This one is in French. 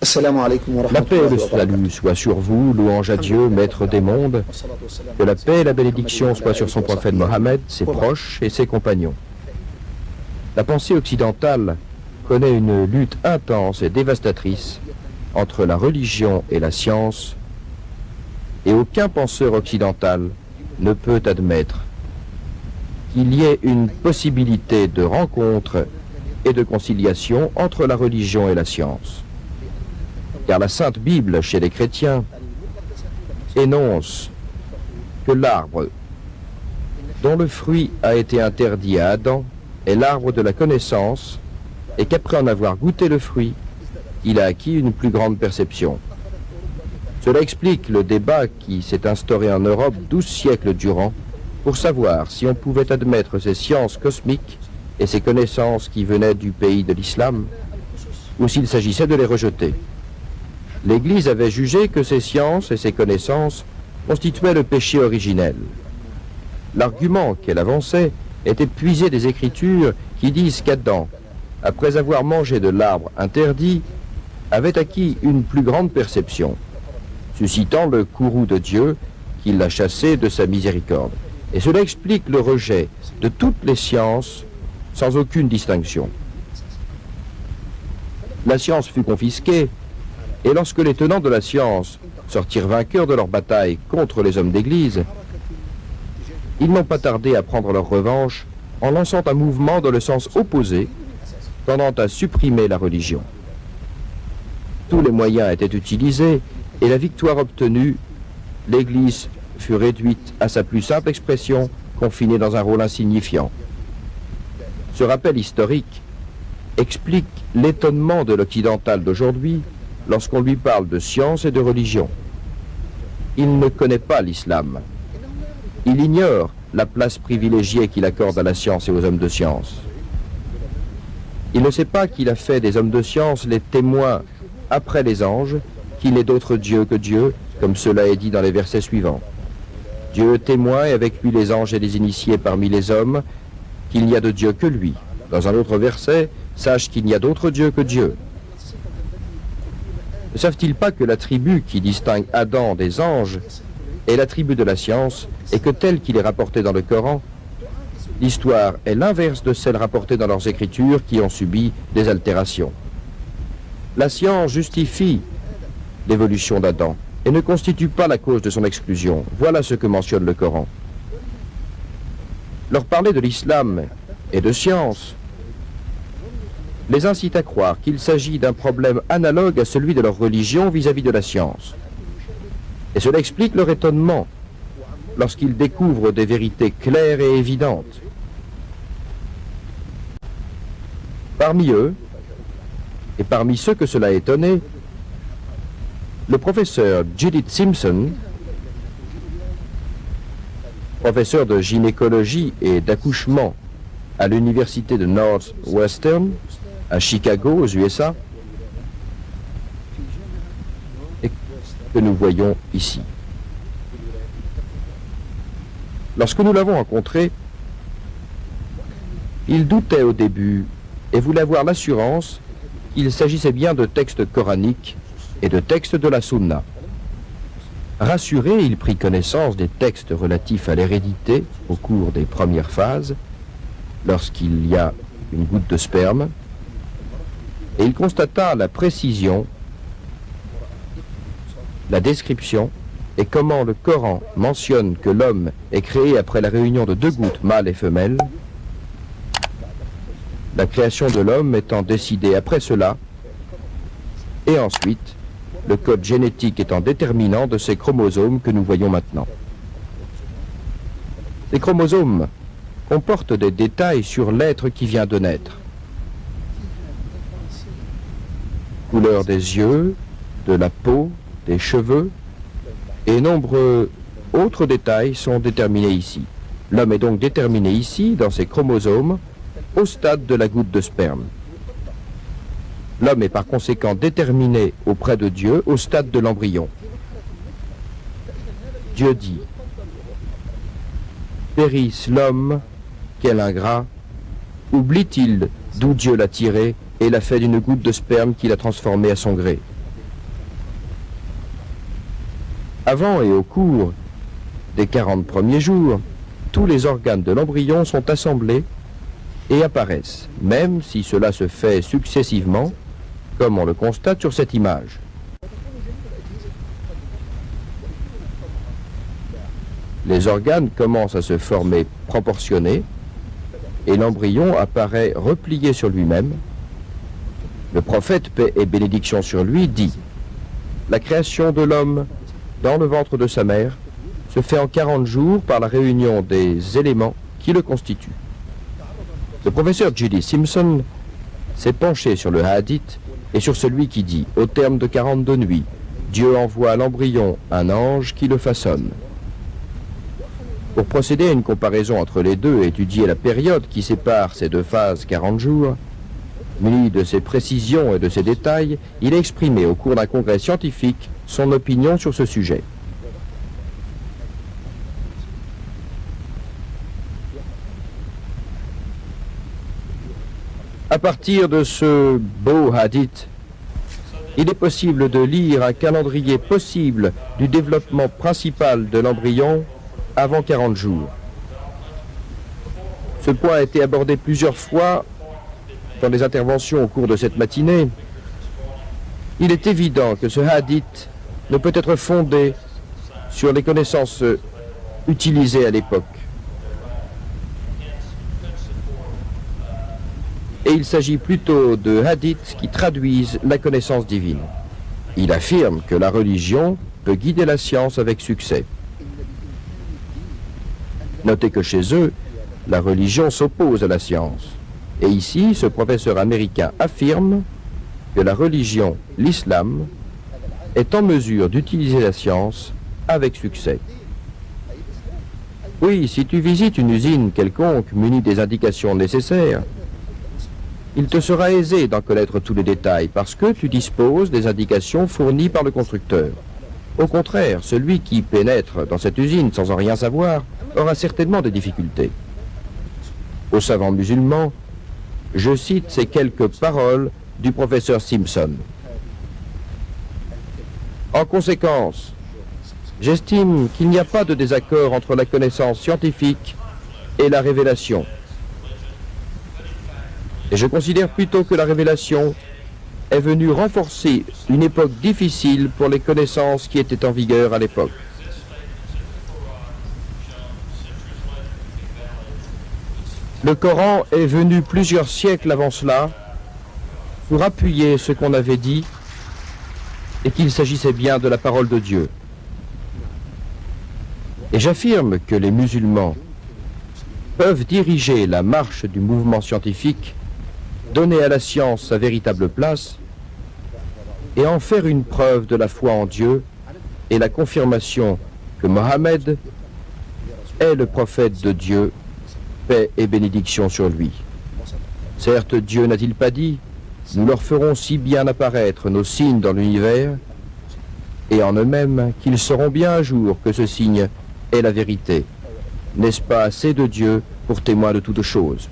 La paix et le salut soient sur vous, louange à Dieu, maître des mondes. Que la paix et la bénédiction soient sur son prophète Mohammed, ses proches et ses compagnons. La pensée occidentale connaît une lutte intense et dévastatrice entre la religion et la science, et aucun penseur occidental ne peut admettre qu'il y ait une possibilité de rencontre et de conciliation entre la religion et la science. Car la Sainte Bible, chez les chrétiens, énonce que l'arbre dont le fruit a été interdit à Adam est l'arbre de la connaissance, et qu'après en avoir goûté le fruit, il a acquis une plus grande perception. Cela explique le débat qui s'est instauré en Europe 12 siècles durant pour savoir si on pouvait admettre ces sciences cosmiques et ces connaissances qui venaient du pays de l'islam, ou s'il s'agissait de les rejeter. L'Église avait jugé que ces sciences et ces connaissances constituaient le péché originel. L'argument qu'elle avançait était puisé des Écritures qui disent qu'Adam, après avoir mangé de l'arbre interdit, avait acquis une plus grande perception, suscitant le courroux de Dieu qui l'a chassé de sa miséricorde. Et cela explique le rejet de toutes les sciences sans aucune distinction. La science fut confisquée, et lorsque les tenants de la science sortirent vainqueurs de leur bataille contre les hommes d'Église, ils n'ont pas tardé à prendre leur revanche en lançant un mouvement dans le sens opposé, tendant à supprimer la religion. Tous les moyens étaient utilisés, et la victoire obtenue, l'Église fut réduite à sa plus simple expression, confinée dans un rôle insignifiant. Ce rappel historique explique l'étonnement de l'occidental d'aujourd'hui lorsqu'on lui parle de science et de religion. Il ne connaît pas l'islam. Il ignore la place privilégiée qu'il accorde à la science et aux hommes de science. Il ne sait pas qu'il a fait des hommes de science les témoins après les anges, qu'il n'est d'autre Dieu que Dieu, comme cela est dit dans les versets suivants. Dieu témoin et avec lui les anges et les initiés parmi les hommes, qu'il n'y a de Dieu que lui. Dans un autre verset, sache qu'il n'y a d'autre Dieu que Dieu. Ne savent-ils pas que la tribu qui distingue Adam des anges est la tribu de la science et que telle qu'il est rapportée dans le Coran, l'histoire est l'inverse de celle rapportée dans leurs écritures qui ont subi des altérations. La science justifie l'évolution d'Adam et ne constitue pas la cause de son exclusion. Voilà ce que mentionne le Coran. Leur parler de l'islam et de science les incite à croire qu'il s'agit d'un problème analogue à celui de leur religion vis-à-vis de la science. Et cela explique leur étonnement lorsqu'ils découvrent des vérités claires et évidentes. Parmi eux, et parmi ceux que cela a étonné, le professeur Judith Simpson, professeur de gynécologie et d'accouchement à l'université de Northwestern, à Chicago, aux USA, et que nous voyons ici. Lorsque nous l'avons rencontré, il doutait au début et voulait avoir l'assurance qu'il s'agissait bien de textes coraniques et de textes de la Sunna. Rassuré, il prit connaissance des textes relatifs à l'hérédité au cours des premières phases, lorsqu'il y a une goutte de sperme, et il constata la précision, la description et comment le Coran mentionne que l'homme est créé après la réunion de deux gouttes mâles et femelles, la création de l'homme étant décidée après cela, et ensuite le code génétique étant déterminant de ces chromosomes que nous voyons maintenant. Les chromosomes comportent des détails sur l'être qui vient de naître. Couleur des yeux, de la peau, des cheveux, et nombreux autres détails sont déterminés ici. L'homme est donc déterminé ici, dans ses chromosomes, au stade de la goutte de sperme. L'homme est par conséquent déterminé auprès de Dieu au stade de l'embryon. Dieu dit « Périsse l'homme, quel ingrat, oublie-t-il d'où Dieu l'a tiré et l'a fait d'une goutte de sperme qu'il a transformée à son gré. Avant et au cours des 40 premiers jours, tous les organes de l'embryon sont assemblés et apparaissent, même si cela se fait successivement, comme on le constate sur cette image. Les organes commencent à se former proportionnés et l'embryon apparaît replié sur lui-même. Le prophète, paix et bénédiction sur lui, dit « La création de l'homme dans le ventre de sa mère se fait en 40 jours par la réunion des éléments qui le constituent. » Le professeur J.D. Simpson s'est penché sur le hadith et sur celui qui dit « Au terme de 42 nuits, Dieu envoie à l'embryon un ange qui le façonne. » Pour procéder à une comparaison entre les deux et étudier la période qui sépare ces deux phases 40 jours, muni de ses précisions et de ses détails, il a exprimé au cours d'un congrès scientifique son opinion sur ce sujet. À partir de ce beau hadith, il est possible de lire un calendrier possible du développement principal de l'embryon avant 40 jours. Ce point a été abordé plusieurs fois dans les interventions au cours de cette matinée. Il est évident que ce hadith ne peut être fondé sur les connaissances utilisées à l'époque. Et il s'agit plutôt de hadiths qui traduisent la connaissance divine. Il affirme que la religion peut guider la science avec succès. Notez que chez eux, la religion s'oppose à la science. Et ici, ce professeur américain affirme que la religion, l'islam, est en mesure d'utiliser la science avec succès. Oui, si tu visites une usine quelconque munie des indications nécessaires, il te sera aisé d'en connaître tous les détails parce que tu disposes des indications fournies par le constructeur. Au contraire, celui qui pénètre dans cette usine sans en rien savoir aura certainement des difficultés. Aux savants musulmans, je cite ces quelques paroles du professeur Simpson. En conséquence, j'estime qu'il n'y a pas de désaccord entre la connaissance scientifique et la révélation. Et je considère plutôt que la révélation est venue renforcer une époque difficile pour les connaissances qui étaient en vigueur à l'époque. Le Coran est venu plusieurs siècles avant cela pour appuyer ce qu'on avait dit et qu'il s'agissait bien de la parole de Dieu. Et j'affirme que les musulmans peuvent diriger la marche du mouvement scientifique, donner à la science sa véritable place et en faire une preuve de la foi en Dieu et la confirmation que Mohammed est le prophète de Dieu, paix et bénédiction sur lui. Certes, Dieu n'a-t-il pas dit « Nous leur ferons si bien apparaître nos signes dans l'univers et en eux-mêmes qu'ils sauront bien un jour que ce signe est la vérité. N'est-ce pas assez de Dieu pour témoin de toutes choses ?»